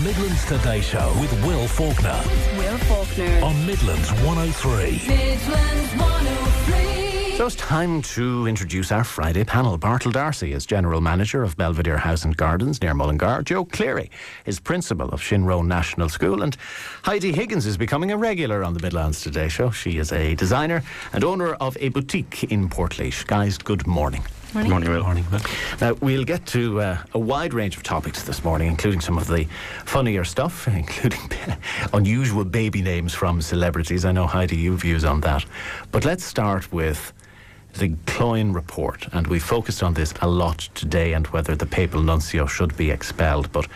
Midlands Today Show with Will Faulkner. Will Faulkner. On Midlands 103. Midlands 103. So it's time to introduce our Friday panel. Bartle D'Arcy is General Manager of Belvedere House and Gardens near Mullingar. Joe Cleary is Principal of Shinrone National School. And Heidi Higgins is becoming a regular on the Midlands Today Show. She is a designer and owner of a boutique in Portlaoise. Guys, good morning. Morning. Morning, Will. Morning, Will. Now, we'll get to a wide range of topics this morning, including some of the funnier stuff, including unusual baby names from celebrities. I know, Heidi, you have views on that. But let's start with the Cloyne report. And we focused on this a lot today and whether the papal nuncio should be expelled. But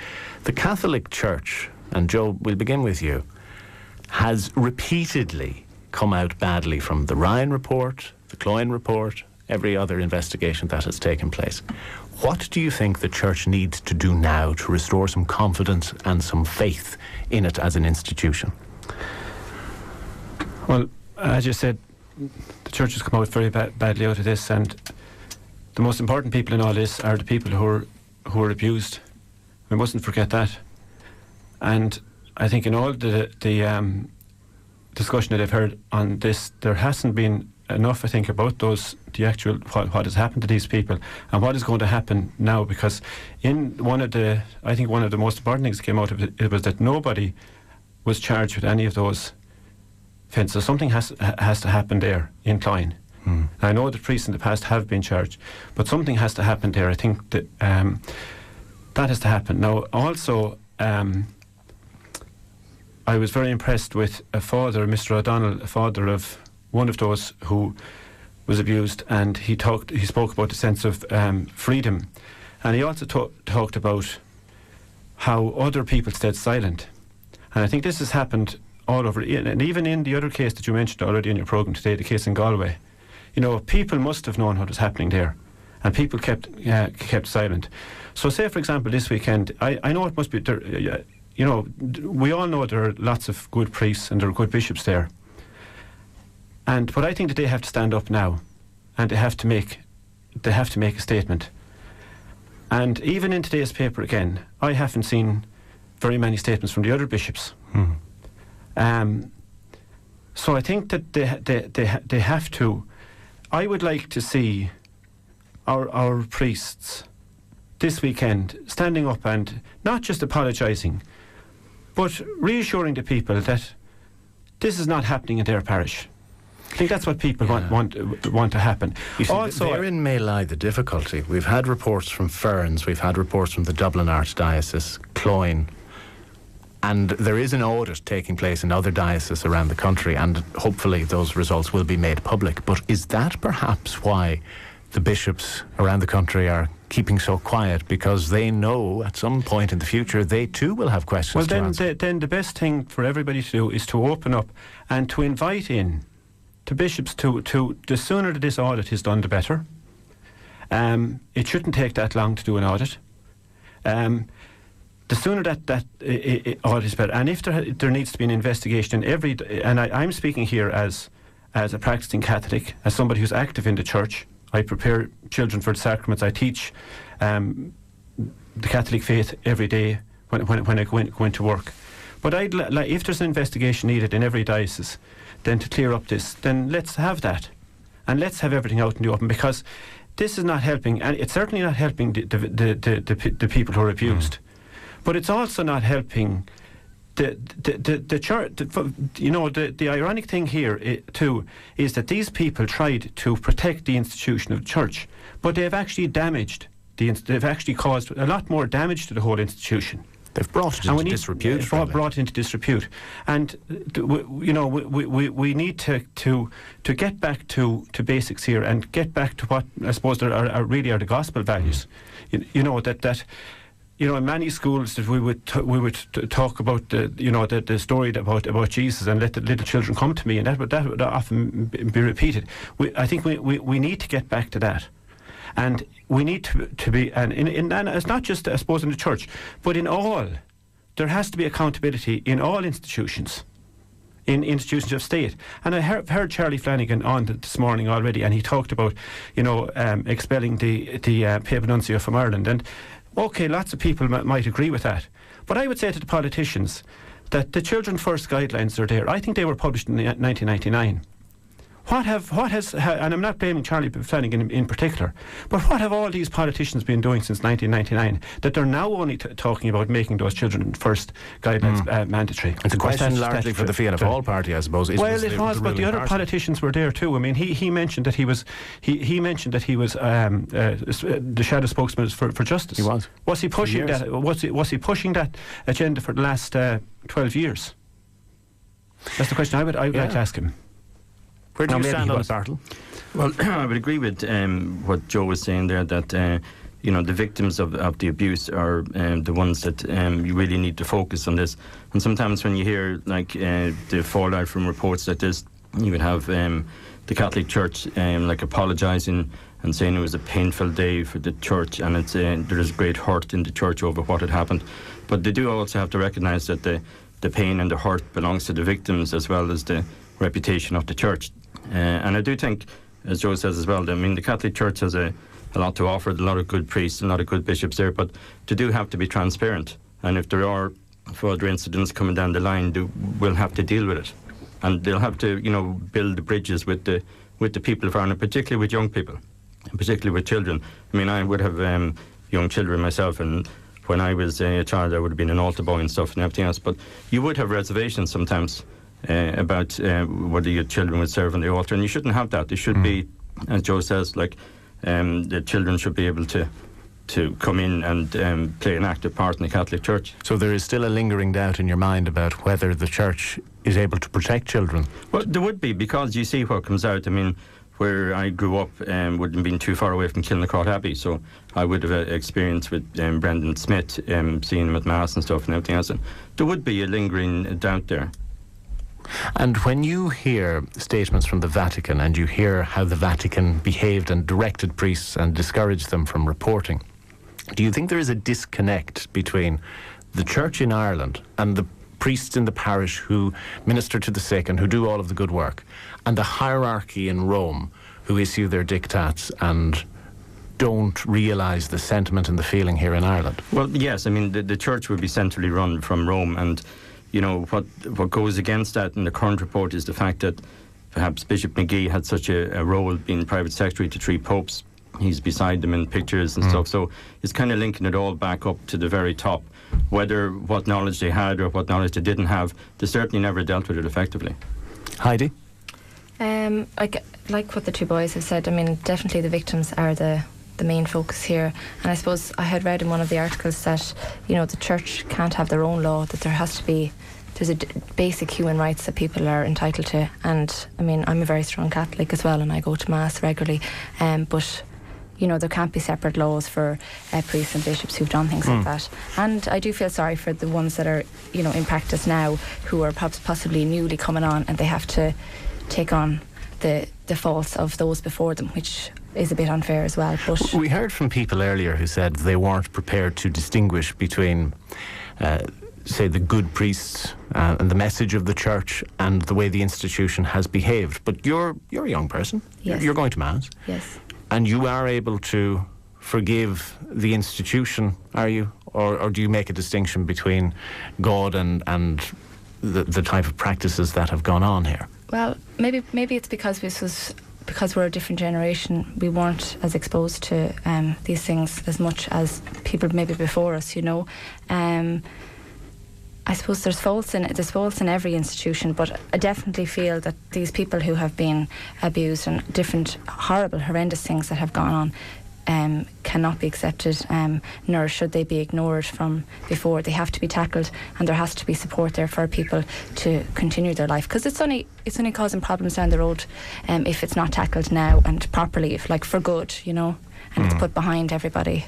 the Catholic Church, and Joe, we'll begin with you, has repeatedly come out badly from the Ryan report, the Cloyne report, every other investigation that has taken place. What do you think the Church needs to do now to restore some confidence and some faith in it as an institution? Well, as you said, the Church has come out very badly out of this, and the most important people in all this are the people who are abused. We mustn't forget that. And I think in all the discussion that I've heard on this, there hasn't been enough, I think, about the actual what has happened to these people and what is going to happen now, because in one of the most important things that came out of it was that nobody was charged with any of those offences. Something has to happen there in Cloyne. I know the priests in the past have been charged, but something has to happen there. I think that that has to happen. Now, also, I was very impressed with a father, Mr. O'Donnell, a father of one of those who was abused, and he spoke about the sense of freedom, and he also talked about how other people stayed silent. And I think this has happened all over, and even in the other case that you mentioned already in your programme today, the case in Galway, people must have known what was happening there, and people kept silent. So say, for example, this weekend, I know it must be there, we all know there are lots of good priests and there are good bishops there. But I think that they have to stand up now, and they have to make a statement. And even in today's paper again, I haven't seen very many statements from the other bishops. So I think that they have to. I would like to see our priests this weekend standing up and not just apologising, but reassuring the people that this is not happening in their parish. I think that's what people want to happen. You see, also, therein may lie the difficulty. We've had reports from Ferns, we've had reports from the Dublin Archdiocese, Cloyne, and there is an audit taking place in other dioceses around the country, and hopefully those results will be made public. But is that perhaps why the bishops around the country are keeping so quiet? Because they know at some point in the future they too will have questions to answer. Then the best thing for everybody to do is to open up and to invite in to bishops to the sooner that this audit is done, the better. It shouldn't take that long to do an audit. The sooner that audit is better. And if there needs to be an investigation in I'm speaking here as a practicing Catholic, as somebody who's active in the Church. I prepare children for the sacraments. I teach the Catholic faith every day when I go into work. But if there's an investigation needed in every diocese, then to clear up this, then let's have that, and let's have everything out in the open, because this is not helping, and it's certainly not helping the people who are abused, but it's also not helping the church. The ironic thing here too is that these people tried to protect the institution of the Church, but they've actually damaged they've actually caused a lot more damage to the whole institution. They've brought it into disrepute. Brought into disrepute, and we need to get back to basics here and get back to what I suppose are really the gospel values. In many schools that we would talk about the story about Jesus and let the little children come to me, and that would often be repeated. I think we need to get back to that. And we need to be, and it's not just, I suppose, in the Church, but in all. There has to be accountability in all institutions, in institutions of state. And I heard Charlie Flanagan on this morning already, and he talked about, expelling the papal nuncio from Ireland. And okay, lots of people might agree with that, But I would say to the politicians that the Children First guidelines are there. I think they were published in 1999. What has, and I'm not blaming Charlie Flanagan in particular, but what have all these politicians been doing since 1999 that they're now only talking about making those Children First guidelines mandatory? It's a question largely for the Fianna Fáil party, I suppose. Well, it was, but the other politicians were there too. I mean, he mentioned that he was the shadow spokesman for justice. He was. Was he pushing that? Was he pushing that agenda for the last 12 years? That's the question I would like to ask him. Where do you stand on it, Bartle? Well, I would agree with what Joe was saying there, that the victims of the abuse are the ones that you really need to focus on this. And sometimes when you hear the fallout from reports like this, you would have the Catholic Church apologising and saying it was a painful day for the church, and there is great hurt in the church over what had happened. But they do also have to recognise that the pain and the hurt belongs to the victims as well as the reputation of the church. And I do think, as Joe says as well, I mean, the Catholic Church has a lot to offer, a lot of good priests, a lot of good bishops there, but they do have to be transparent. And if there are further incidents coming down the line, they will have to deal with it. And they'll have to, build the bridges with the people of Ireland, particularly with young people, and particularly with children. I mean, I would have young children myself, and when I was a child, I would have been an altar boy and stuff and everything else. But you would have reservations sometimes about whether your children would serve on the altar, and you shouldn't have that. It should be, as Joe says, the children should be able to come in and play an active part in the Catholic Church. So there is still a lingering doubt in your mind about whether the Church is able to protect children? Well, there would be, because you see what comes out. I mean, where I grew up wouldn't have been too far away from Kilnacroft Abbey, so I would have experience with Brendan Smith, seeing him at Mass and stuff and everything else. And there would be a lingering doubt there. And when you hear statements from the Vatican and you hear how the Vatican behaved and directed priests and discouraged them from reporting, do you think there is a disconnect between the Church in Ireland and the priests in the parish who minister to the sick and who do all of the good work, and the hierarchy in Rome who issue their diktats and don't realise the sentiment and the feeling here in Ireland? Well, yes, I mean, the Church would be centrally run from Rome, and what goes against that in the current report is the fact that perhaps Bishop McGee had such a role being private secretary to 3 popes. He's beside them in pictures and stuff, so it's kind of linking it all back up to the very top. Whether what knowledge they had or what knowledge they didn't have, they certainly never dealt with it effectively. Heidi? Like what the 2 boys have said, I mean, definitely the victims are the main focus here. And I suppose I had read in one of the articles that, the Church can't have their own law, that there's a basic human rights that people are entitled to. And I mean, I'm a very strong Catholic as well, and I go to Mass regularly, but there can't be separate laws for priests and bishops who've done things like that. And I do feel sorry for the ones that are, in practice now, who are possibly newly coming on, and they have to take on the faults of those before them, which is a bit unfair as well. But we heard from people earlier who said they weren't prepared to distinguish between say the good priests and the message of the Church and the way the institution has behaved. But you're a young person. Yes. You're going to Mass. Yes. And you are able to forgive the institution, are you? Or do you make a distinction between God and the type of practices that have gone on here? Well, maybe it's because we're a different generation. We weren't as exposed to these things as much as people maybe before us, I suppose there's faults in every institution, but I definitely feel that these people who have been abused and different horrible, horrendous things that have gone on cannot be accepted, nor should they be ignored from before. They have to be tackled, and there has to be support there for people to continue their life, because it's only causing problems down the road if it's not tackled now and properly, for good, and it's put behind everybody.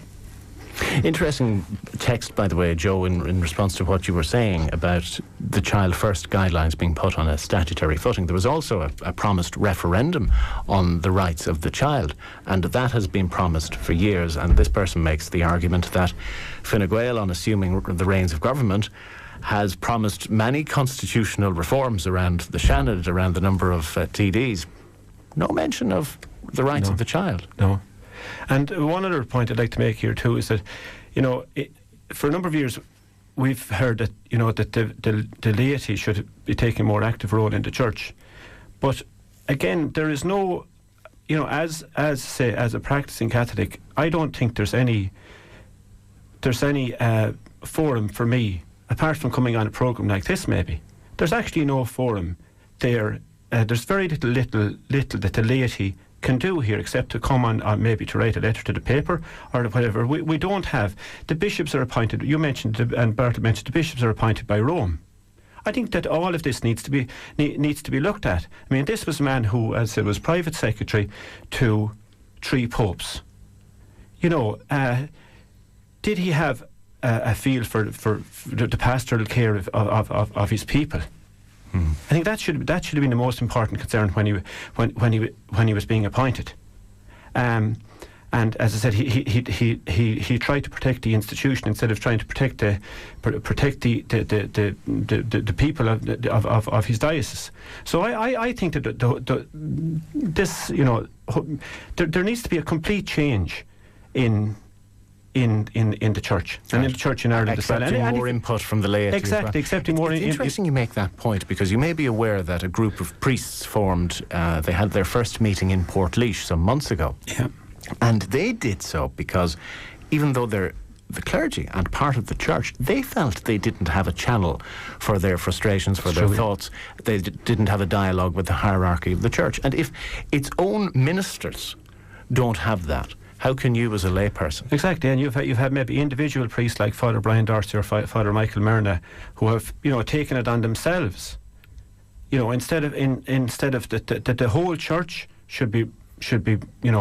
Interesting text, by the way, Joe, in response to what you were saying about the Child First guidelines being put on a statutory footing. There was also a promised referendum on the rights of the child, and that has been promised for years. And this person makes the argument that Fine Gael, on assuming the reins of government, has promised many constitutional reforms around the Seanad, around the number of TDs. No mention of the rights of the child. No. And one other point I'd like to make here too is that, for a number of years, we've heard that that the laity should be taking a more active role in the church, but again, there is no, as a practicing Catholic, I don't think there's any forum for me apart from coming on a program like this. Maybe there's actually no forum there. There's very little that the laity can do here except to come on maybe to write a letter to the paper or whatever. We don't have, the bishops are appointed, you mentioned, and Bartle mentioned, the bishops are appointed by Rome. I think that all of this needs to be looked at. I mean, this was a man who, as I said, was private secretary to 3 popes. Did he have a feel for the pastoral care of his people? I think that should have been the most important concern when he was being appointed. And as I said, he tried to protect the institution instead of trying to protect the people of his diocese. So I think that this, there needs to be a complete change in the church, and in the church in Ireland as well. Accepting more input from the laity. Exactly, as well. accepting more. It's interesting you make that point, because you may be aware that a group of priests formed, they had their first meeting in Portlaoise some months ago. Yeah. And they did so because even though they're the clergy and part of the church, they felt they didn't have a channel for their frustrations, for their thoughts. They didn't have a dialogue with the hierarchy of the church. And if its own ministers don't have that, how can you as a layperson? Exactly, and you've had maybe individual priests like Father Brian D'Arcy or Father Michael Myrna who have taken it on themselves. Instead of the whole church should be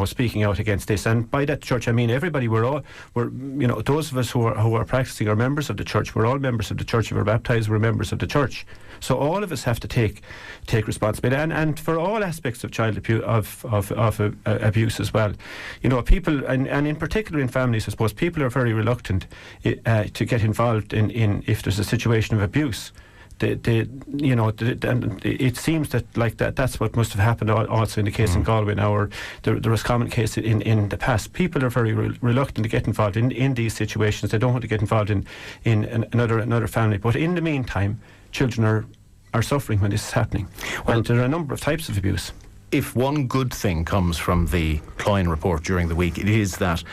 speaking out against this. And by that church I mean everybody. We're those of us who are practicing are members of the church. We're all members of the church. If we're baptised, we're members of the church. So all of us have to take responsibility, and for all aspects of child abuse, of abuse as well. People, and in particular in families, I suppose, people are very reluctant to get involved in if there's a situation of abuse. It seems that's what must have happened also in the case in Galway now, or the Roscommon case in the past. People are very reluctant to get involved in these situations. They don't want to get involved in another family. But in the meantime, children are suffering when this is happening. Well, and there are a number of types of abuse. If one good thing comes from the Cloyne report during the week, it is that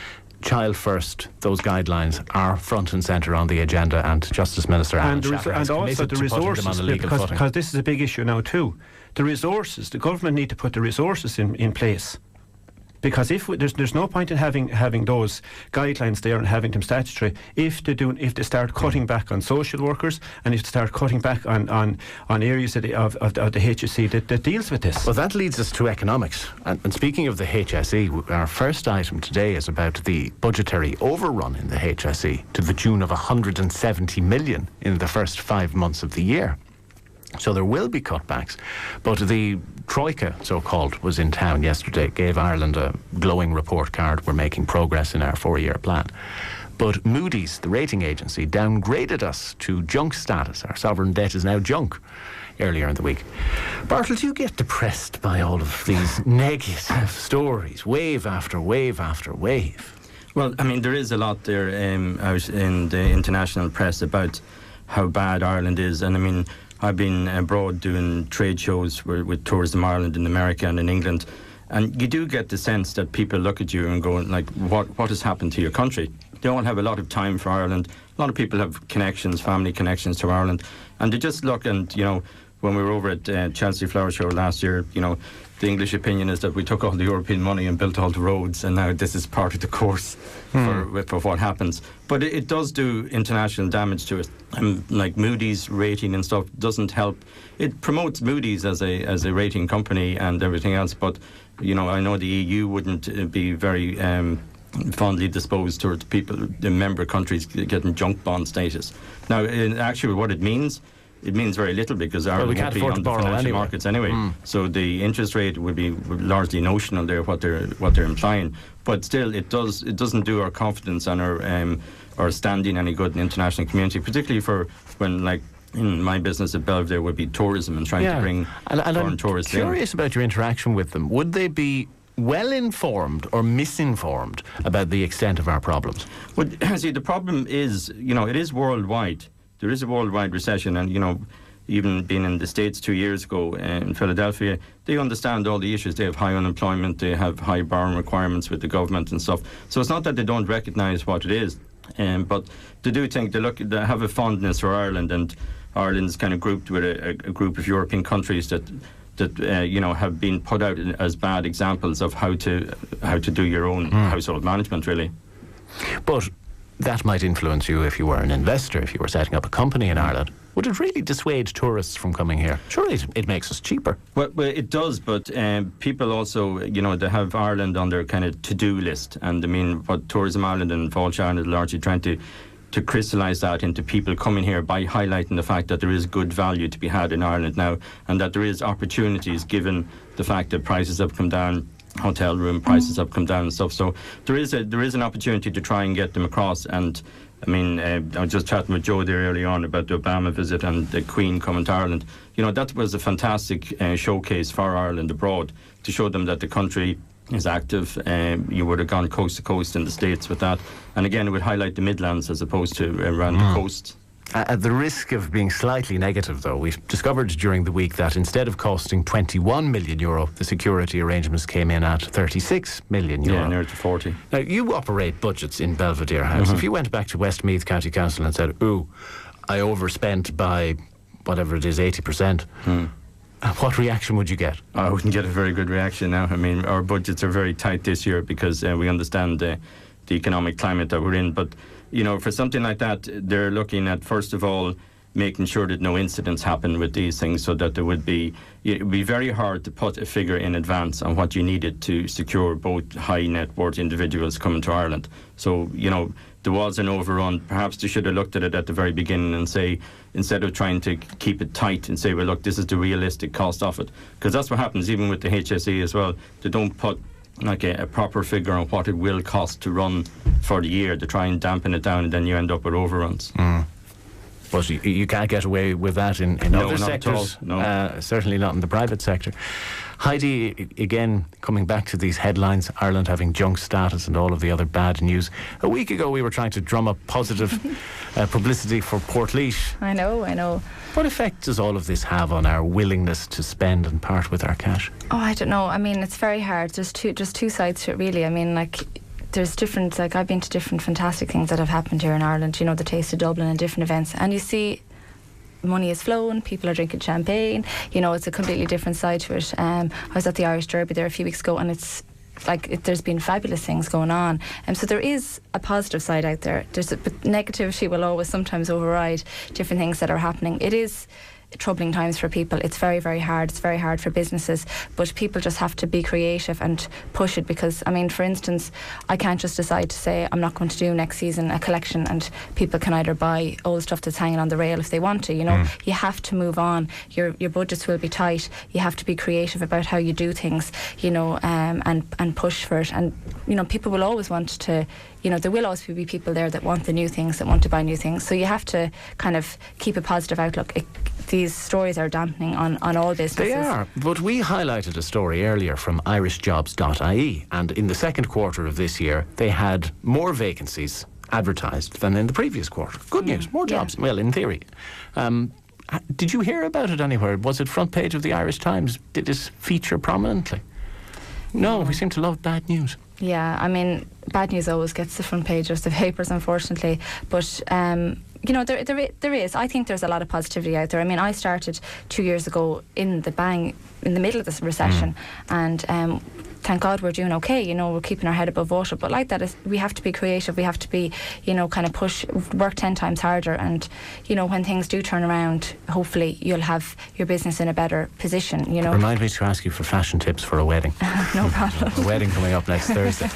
Child First, those guidelines are front and centre on the agenda, and Justice Minister Alan Shafer has also the resources, because this is a big issue now too. The government need to put the resources in place. Because if there's no point in having those guidelines there and having them statutory if they start cutting back on social workers, and if they start cutting back on areas of the HSE that deals with this. Well, that leads us to economics. And speaking of the HSE, our first item today is about the budgetary overrun in the HSE to the tune of 170 million in the first 5 months of the year. So there will be cutbacks, but the Troika, so-called, was in town yesterday, gave Ireland a glowing report card. We're making progress in our 4-year plan. But Moody's, the rating agency, downgraded us to junk status. Our sovereign debt is now junk, earlier in the week. Bartle, do you get depressed by all of these negative stories, wave after wave after wave? Well, I mean, there is a lot there out in the international press about how bad Ireland is, and I mean, I've been abroad doing trade shows with Tourism Ireland in America and in England, and you do get the sense that people look at you and go, like, what has happened to your country? They all have a lot of time for Ireland. A lot of people have connections, family connections to Ireland, and they just look, and, when we were over at Chelsea Flower Show last year, the English opinion is that we took all the European money and built all the roads, and now this is part of the course for what happens. But it does do international damage to it. Like Moody's rating and stuff doesn't help. It promotes Moody's as a rating company and everything else, but I know the EU wouldn't be very fondly disposed towards people, the member countries, getting junk bond status. Now, actually, what it means very little, because Ireland won't be on the financial markets anyway. So the interest rate would be largely notional there, what they're implying. But still, it doesn't do our confidence and our standing any good in the international community, particularly for when, like, in my business at Belvedere would be tourism and trying to bring foreign tourists in. I'm curious about your interaction with them. Would they be well informed or misinformed about the extent of our problems? Well, see, the problem is, it is worldwide. There is a worldwide recession, and, even being in the States 2 years ago in Philadelphia, they understand all the issues. They have high unemployment, they have high borrowing requirements with the government and stuff. So it's not that they don't recognise what it is, but they do think they have a fondness for Ireland, and Ireland's kind of grouped with a group of European countries that have been put out as bad examples of how to do your own household management, really. But that might influence you if you were an investor, if you were setting up a company in Ireland. Would it really dissuade tourists from coming here? Surely it makes us cheaper. Well, it does, but people also, they have Ireland on their kind of to-do list. And I mean, what Tourism Ireland and Vulture Ireland are largely trying to crystallise that into people coming here by highlighting the fact that there is good value to be had in Ireland now, and that there is opportunities given the fact that prices have come down, hotel room prices have come down and stuff. So there is an opportunity to try and get them across. And I mean, I was just chatting with Joe there early on about the Obama visit and the Queen coming to Ireland. That was a fantastic showcase for Ireland abroad, to show them that the country is active. You would have gone coast to coast in the States with that. And again, it would highlight the Midlands as opposed to around the coast. At the risk of being slightly negative, though, we've discovered during the week that instead of costing €21 million, the security arrangements came in at €36 million. Yeah, near to 40. Now, you operate budgets in Belvedere House. If you went back to Westmeath County Council and said, "Ooh, I overspent by whatever it is, 80%," what reaction would you get? I wouldn't get a very good reaction now. I mean, our budgets are very tight this year because we understand the economic climate that we're in. But, for something like that, they're looking at, first of all, making sure that no incidents happen with these things, so that it would be very hard to put a figure in advance on what you needed to secure both high net worth individuals coming to Ireland. So, there was an overrun. Perhaps they should have looked at it at the very beginning and say, instead of trying to keep it tight and say, well, look, this is the realistic cost of it. Because that's what happens even with the HSE as well. They don't put like a proper figure on what it will cost to run for the year. They try and dampen it down, and then you end up with overruns. But you can't get away with that in other sectors. No. Certainly not in the private sector. Heidi, again, coming back to these headlines, Ireland having junk status and all of the other bad news. A week ago we were trying to drum up positive publicity for Portlaoise. I know. What effect does all of this have on our willingness to spend and part with our cash? Oh, I don't know. I mean, it's very hard. There's two sides to it, really. I mean, there's different, I've been to different fantastic things that have happened here in Ireland, the Taste of Dublin and different events, and you see money is flowing, people are drinking champagne, it's a completely different side to it. I was at the Irish Derby there a few weeks ago, and it's there's been fabulous things going on, so there is a positive side out there. But negativity will always sometimes override different things that are happening. It is troubling times for people. It's very, very hard. It's very hard for businesses, but people just have to be creative and push it, because I mean, for instance, I can't just decide to say I'm not going to do next season a collection, and people can either buy old stuff that's hanging on the rail if they want to. You have to move on. Your budgets will be tight. You have to be creative about how you do things, and push for it. And people will always want to, there will always be people there that want the new things, that want to buy new things. So you have to kind of keep a positive outlook. These stories are dampening on all businesses. They are, but we highlighted a story earlier from irishjobs.ie, and in the second quarter of this year they had more vacancies advertised than in the previous quarter. Good news, more jobs. Well, in theory. Did you hear about it anywhere? Was it front page of the Irish Times? Did it feature prominently? No, we seem to love bad news. Yeah, I mean, bad news always gets the front page of the papers, unfortunately. But there is. I think there's a lot of positivity out there. I mean, I started 2 years ago in the middle of this recession, and thank God we're doing okay. We're keeping our head above water. But like that, we have to be creative. We have to be, kind of work 10 times harder. And when things do turn around, hopefully you'll have your business in a better position. Remind me to ask you for fashion tips for a wedding. No problem. A wedding coming up next Thursday.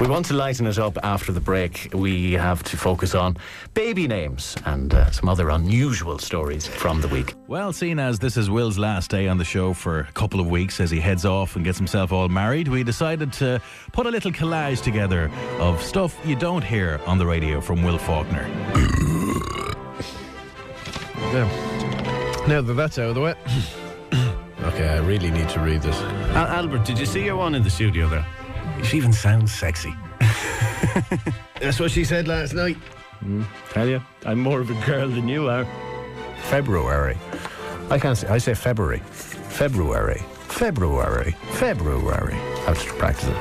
We want to lighten it up after the break. We have to focus on baby names and some other unusual stories from the week. Well, seeing as this is Will's last day on the show for a couple of weeks as he heads off and gets himself all married, we decided to put a little collage together of stuff you don't hear on the radio from Will Faulkner. Now that that's out of the way, Okay, I really need to read this. Albert, did you see your one in the studio there? She even sounds sexy. That's what she said last night. Tell you, I'm more of a girl than you are. February. I can't say. I say February. February. February. February. I'll just practice it.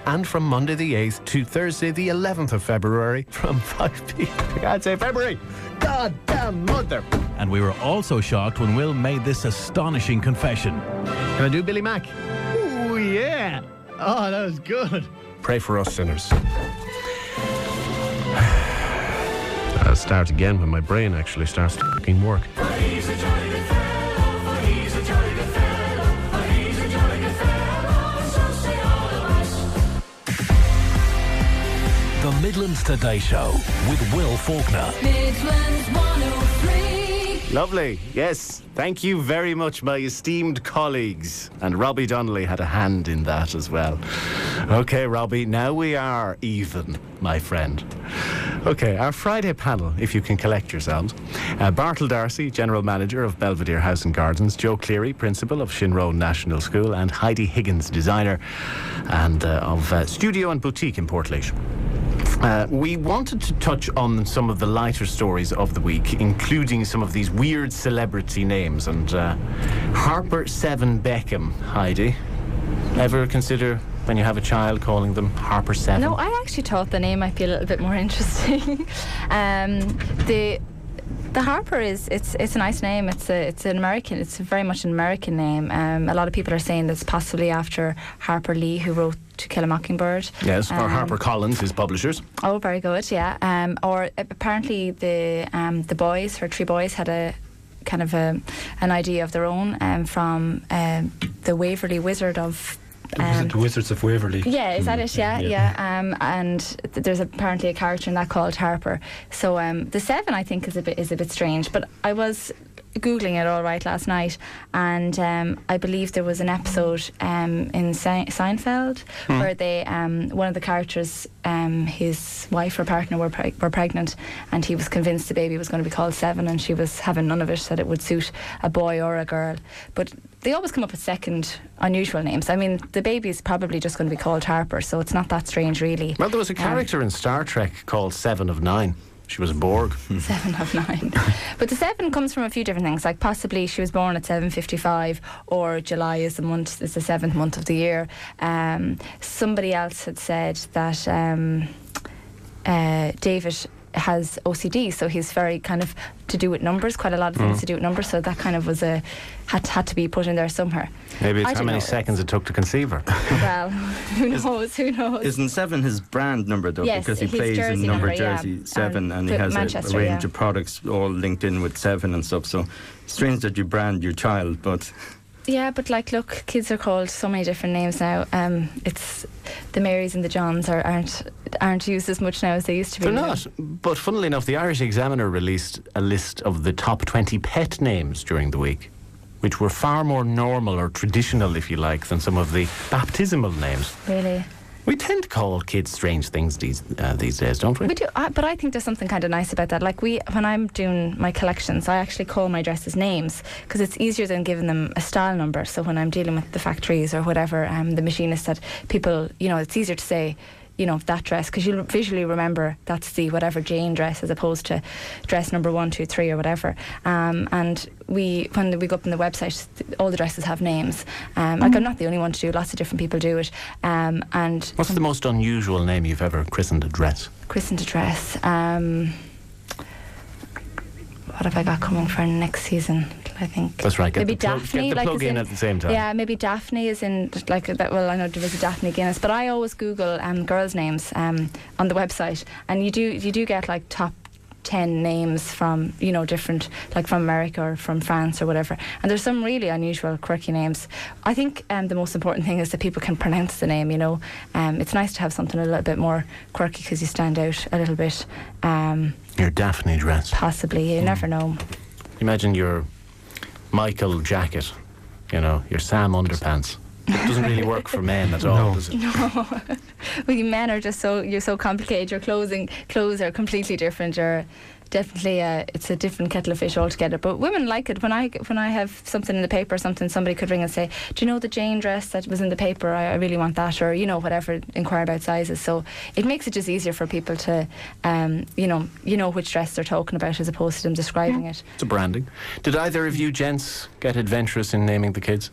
And from Monday the 8th to Thursday the 11th of February from 5 p.m. I can't say February. God damn mother. And we were also shocked when Will made this astonishing confession. Can I do Billy Mack? Oh, yeah. Oh, that was good. Pray for us sinners. I'll start again when my brain actually starts to fucking work. The Midlands Today Show with Will Faulkner. Midlands 103. Lovely. Yes. Thank you very much, my esteemed colleagues. And Robbie Donnelly had a hand in that as well. Okay, Robbie, now we are even, my friend. Okay, our Friday panel, if you can collect yourselves. Bartle D'Arcy, General Manager of Belvedere House and Gardens, Joe Cleary, Principal of Shinrone National School, and Heidi Higgins, Designer and of Studio and Boutique in Portlaoise. We wanted to touch on some of the lighter stories of the week, including some of these weird celebrity names. And Harper Seven Beckham, Heidi, ever consider when you have a child calling them Harper Seven? No, I actually thought the name might be a little bit more interesting. The Harper it's a nice name. It's an American. It's very much an American name. A lot of people are saying that's possibly after Harper Lee, who wrote To Kill a Mockingbird. Yes, or Harper Collins, his publishers. Oh, very good. Yeah. Or apparently the boys, her three boys, had a kind of an idea of their own from the Waverley Wizard of. Was it the Wizards of Waverley? Yeah, is that it? Yeah. And there's apparently a character in that called Harper. So the 7, I think, is a bit strange. But I was Googling it all right last night, and I believe there was an episode in Seinfeld where they one of the characters, his wife or partner were pregnant, and he was convinced the baby was going to be called 7, and she was having none of it, that it would suit a boy or a girl. But they always come up with second unusual names. I mean, the baby's probably just going to be called Harper, so it's not that strange, really. Well, there was a character in Star Trek called 7 of 9. She was a Borg. 7 of 9. But the 7 comes from a few different things. Like possibly she was born at 7:55, or July is the 7th month of the year. Somebody else had said that David has OCD, so he's very kind of to do with numbers, quite a lot of things to do with numbers, so that kind of was had to be put in there somewhere. Maybe it's how many seconds it took to conceive her. Well, who knows? Isn't 7 his brand number, though? Yes, because he his plays jersey in number number, yeah. jersey 7, and he has a range of products all linked in with 7 and stuff, so strange that you brand your child, but... Yeah, but like, look, kids are called so many different names now. It's the Marys and the Johns aren't used as much now as they used to be. They're not. But funnily enough, the Irish Examiner released a list of the top 20 pet names during the week, which were far more normal or traditional, if you like, than some of the baptismal names. Really? We tend to call kids strange things these days, don't we? We do, but I think there's something kind of nice about that. Like when I'm doing my collections, I actually call my dresses names because it's easier than giving them a style number. So when I'm dealing with the factories or whatever, the machinists, that people, it's easier to say, that dress, because you'll visually remember that's the whatever Jane dress as opposed to dress number 1, 2, 3 or whatever. And when we go up on the website, all the dresses have names. Like, I'm not the only one to do it, lots of different people do it. And what's the most unusual name you've ever christened a dress? Christened a dress. What have I got coming for next season? I think that's right. Maybe Daphne. Get the plug in at the same time. Yeah, maybe Daphne is in like that. Well, I know there was a Daphne Guinness, but I always Google girls' names on the website, and you do get like top 10 names from different, like from America or from France or whatever, and there's some really unusual, quirky names. I think the most important thing is that people can pronounce the name. It's nice to have something a little bit more quirky because you stand out a little bit. Your Daphne dress, possibly. You never know. Imagine your Michael jacket, your Sam underpants. It doesn't really work for men at all, does it? No. Well, men are just you're so complicated. Your clothes are completely different. Your definitely, it's a different kettle of fish altogether. But women like it. When I have something in the paper or something, somebody could ring and say, do you know the Jane dress that was in the paper? I really want that, or whatever. Inquire about sizes. So it makes it just easier for people to, which dress they're talking about, as opposed to them describing it. It's a branding. Did either of you gents get adventurous in naming the kids?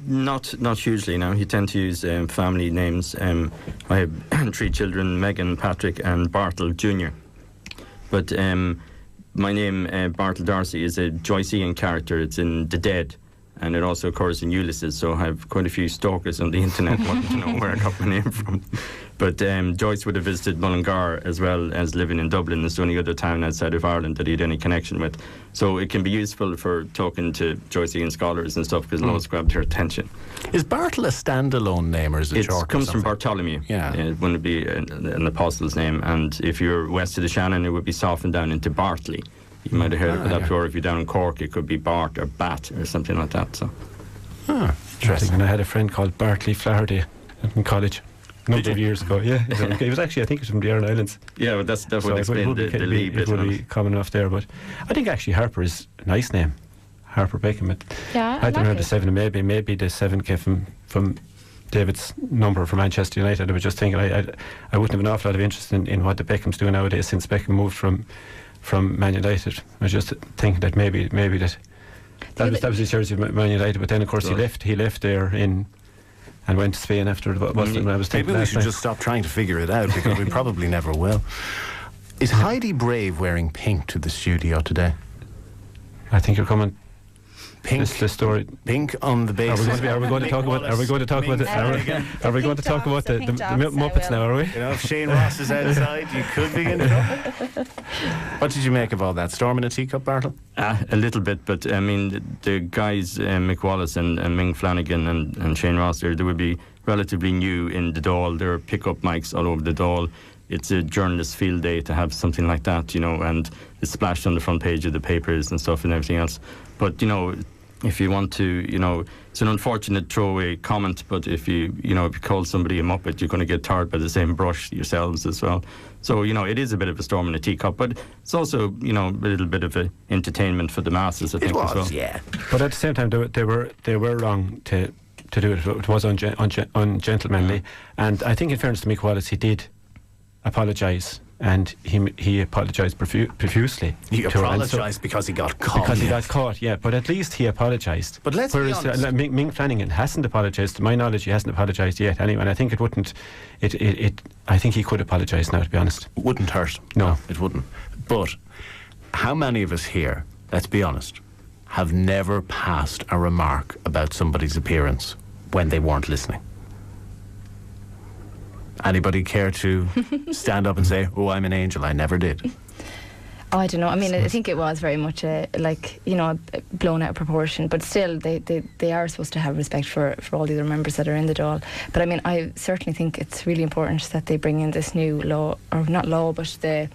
Not hugely. Now you tend to use family names. I have 3 children: Megan, Patrick, and Bartle Jr. But my name, Bartle D'Arcy, is a Joycean character. It's in The Dead, and it also occurs in Ulysses. So I have quite a few stalkers on the internet wanting to know where I got my name from. But Joyce would have visited Mullingar as well as living in Dublin. It's the only other town outside of Ireland that he had any connection with. So it can be useful for talking to Joycean scholars and stuff, because it'll always grab their attention. Is Bartle a standalone name, or is it short? It comes from Bartholomew. Yeah. It wouldn't be an apostle's name. And if you're west of the Shannon, it would be softened down into Bartley. You might have heard of that before. If you're down in Cork, it could be Bart or Bat or something like that. So. Interesting. And I had a friend called Bartley Flaherty in college. A number of years ago, yeah. He was actually, I think, he was from the Aran Islands. Yeah, but that would explain the Lee bit. It would be common enough there, but I think actually Harper is a nice name. Harper Beckham. I don't know the 7, maybe the 7 came from David's number for Manchester United. I was just thinking, I wouldn't have an awful lot of interest in what the Beckhams do nowadays since Beckham moved from Man United. I was just thinking that maybe that was his jersey of Man United, but then of course he left there and went to Spain after Boston. I was thinking maybe we should just stop trying to figure it out, because we probably never will. Is Heidi Brave wearing pink to the studio today? I think you're coming. Pink. This the story. Pink on the basis. Are we going to talk about the Muppets now? Are we? If Shane Ross is outside, you could be in trouble. What did you make of all that? Storm in a teacup, Bartle? A little bit, but I mean, the guys, Mick Wallace and Ming Flanagan and Shane Ross, they would be relatively new in the Dáil. There are pickup mics all over the Dáil. It's a journalist field day to have something like that, and it's splashed on the front page of the papers and stuff and everything else. But, if you want to, it's an unfortunate throwaway comment, but if you call somebody a Muppet, you're going to get tarred by the same brush yourselves as well. So, it is a bit of a storm in a teacup, but it's also, a little bit of a entertainment for the masses, I think, as well. Yeah. But at the same time, they were wrong to do it. It was ungentlemanly. And I think, in fairness to Mick Wallace, he did apologise. And he apologised profusely. He apologised because he got caught. Because he got caught, yeah. But at least he apologised. But let's be honest. Ming Flanagan hasn't apologised. To my knowledge, he hasn't apologised yet. Anyway, and I think it wouldn't. I think he could apologise now. To be honest, wouldn't hurt. No, it wouldn't. But how many of us here, let's be honest, have never passed a remark about somebody's appearance when they weren't listening? Anybody care to stand up and say, "Oh, I'm an angel"? I never did. Oh, I don't know. I mean, I think it was very much blown out of proportion. But still, they are supposed to have respect for all the other members that are in the Dáil. But I mean, I certainly think it's really important that they bring in this new law, or not law, but the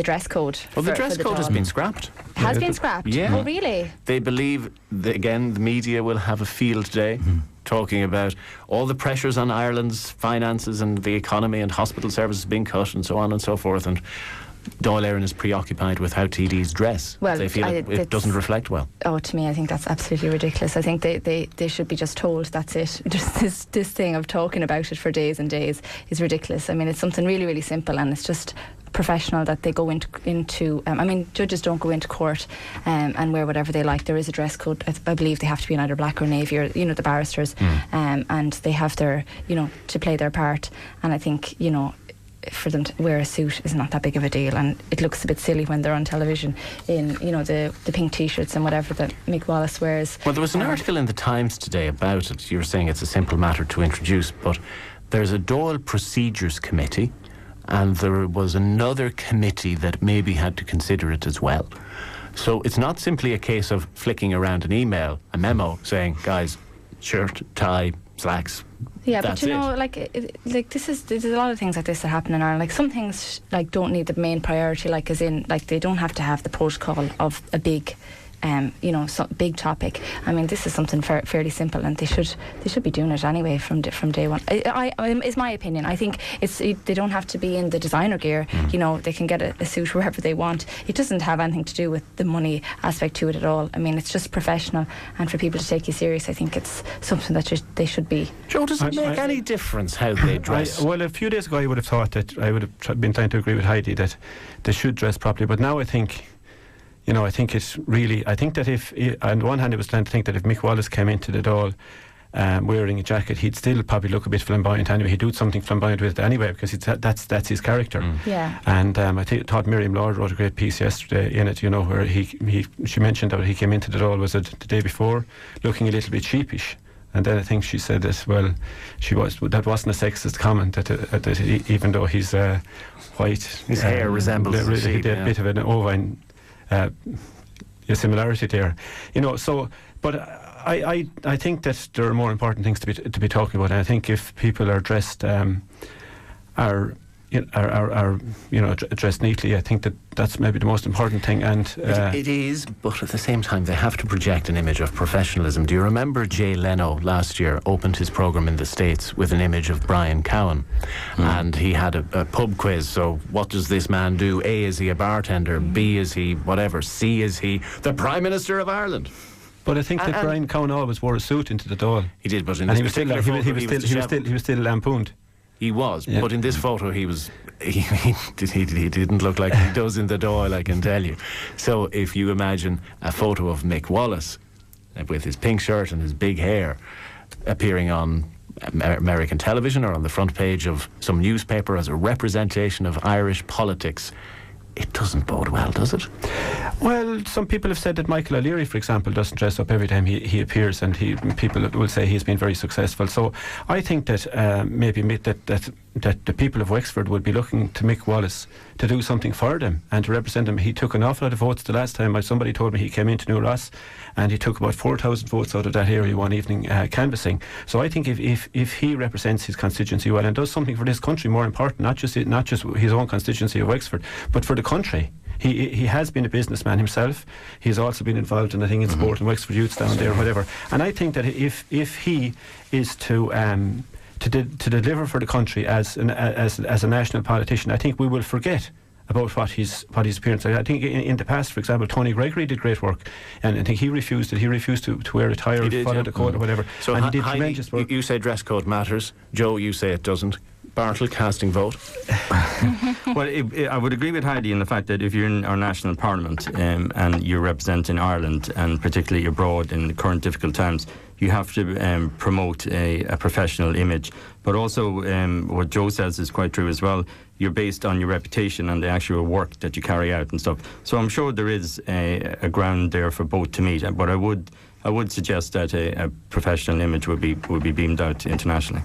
dress code. Well, the dress code has been scrapped. Has been scrapped? Yeah. Oh, really? They believe, again, the media will have a field day talking about all the pressures on Ireland's finances and the economy and hospital services being cut and so on and so forth. And Dáil Éireann is preoccupied with how TDs dress. Well, they feel it doesn't reflect well. Oh, to me, I think that's absolutely ridiculous. I think they should be just told that's it. Just this thing of talking about it for days and days is ridiculous. I mean, it's something really, really simple, and it's just professional that they go into I mean, judges don't go into court and wear whatever they like. There is a dress code. I believe they have to be in either black or navy, or the barristers, and they have their to play their part. And I think for them to wear a suit is not that big of a deal, and it looks a bit silly when they're on television in the pink t-shirts and whatever that Mick Wallace wears. Well, there was an article in the Times today about it. You were saying it's a simple matter to introduce, but there's a Dáil Procedures Committee, and there was another committee that maybe had to consider it as well. So it's not simply a case of flicking around an email, a memo saying, guys, shirt, tie, slacks. Yeah, but there's a lot of things like this that happen in Ireland. Like, some things don't need the main priority, as in they don't have to have the protocol of a big some big topic. I mean, this is something fairly simple, and they should be doing it anyway from day one. Is my opinion. I think they don't have to be in the designer gear. They can get a suit wherever they want. It doesn't have anything to do with the money aspect to it at all. I mean, it's just professional, and for people to take you serious, I think it's something that they should be. Joe, does it make any difference how they dress? Well, a few days ago I would have thought that I would have been trying to agree with Heidi that they should dress properly, but now I think that if on the one hand I was trying to think that if Mick Wallace came into the Dáil wearing a jacket, he'd still probably look a bit flamboyant anyway. He'd do something flamboyant with it anyway, because that's his character. Yeah. And I thought Miriam Lord wrote a great piece yesterday in it, where she mentioned that he came into the Dáil, was it the day before, looking a little bit sheepish. And then I think she said that, well, that wasn't a sexist comment, that even though he's white, his hair resembles a sheep, a bit of an ovine similarity there, So, but I think that there are more important things to be talking about. And I think if people are dressed dressed neatly, I think that's maybe the most important thing. And it is, but at the same time, they have to project an image of professionalism. Do you remember Jay Leno last year opened his programme in the States with an image of Brian Cowan, and he had a pub quiz? So, what does this man do? A, is he a bartender? B, is he whatever? C, is he the Prime Minister of Ireland? But I think that Brian Cowan always wore a suit into the Dáil. He did, but in and this particular photo, he was still lampooned. He was, but in this photo he didn't look like he does in the Dáil, I can tell you. So if you imagine a photo of Mick Wallace with his pink shirt and his big hair appearing on American television or on the front page of some newspaper as a representation of Irish politics, it doesn't bode well, does it? Well, some people have said that Michael O'Leary, for example, doesn't dress up every time he appears, and people will say he's been very successful. So I think that maybe that the people of Wexford would be looking to Mick Wallace to do something for them and to represent them. He took an awful lot of votes the last time. Somebody told me he came into New Ross and he took about 4,000 votes out of that area one evening canvassing. So I think if he represents his constituency well and does something for this country, more important, not just his own constituency of Wexford, but for the country. He has been a businessman himself. He's also been involved in, I think, in sport and Wexford Youths down there or whatever. And I think that if he is to deliver for the country as a national politician, I think we will forget about what his appearance. I think in the past, for example, Tony Gregory did great work, and I think he refused it. He refused to wear a tie or follow the code or whatever. So and he did tremendous work. You say dress code matters. Joe, you say it doesn't. Bartle, casting vote. Well, I would agree with Heidi in the fact that if you're in our national parliament and you're representing Ireland, and particularly abroad in the current difficult times, you have to promote a professional image. But also, what Joe says is quite true as well. You're based on your reputation and the actual work that you carry out and stuff. So I'm sure there is a ground there for both to meet. But I would suggest that a professional image would be beamed out internationally.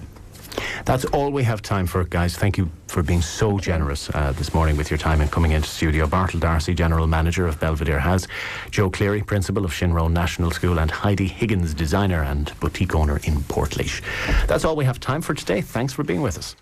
That's all we have time for, guys. Thank you for being so generous this morning with your time and coming into studio. Bartle D'Arcy, General Manager of Belvedere Has, Joe Cleary, Principal of Shinrone National School, and Heidi Higgins, Designer and Boutique Owner in Portlaoise. That's all we have time for today. Thanks for being with us.